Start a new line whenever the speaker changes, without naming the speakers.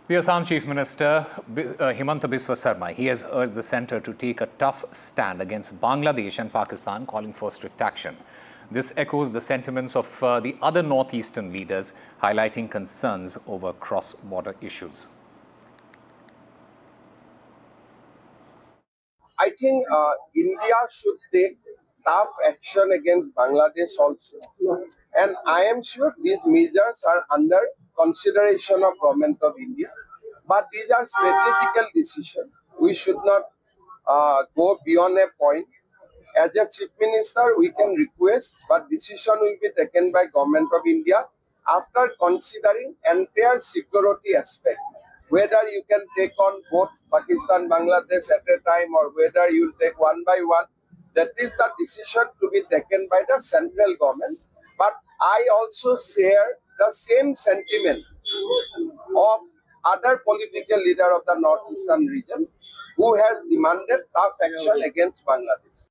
The Assam Chief Minister, Himanta Biswa Sarma, he has urged the centre to take a tough stand against Bangladesh and Pakistan, calling for strict action. This echoes the sentiments of the other northeastern leaders, highlighting concerns over cross-border issues.
I think India should take tough action against Bangladesh also. And I am sure these measures are under consideration of Government of India. But these are strategical decisions. We should not go beyond a point. As a Chief Minister, we can request, but decision will be taken by Government of India after considering entire security aspect. Whether you can take on both Pakistan, Bangladesh at a time, or whether you will take one by one, that is the decision to be taken by the central government. But I also share the same sentiment of other political leader of the northeastern region who has demanded tough action against Bangladesh.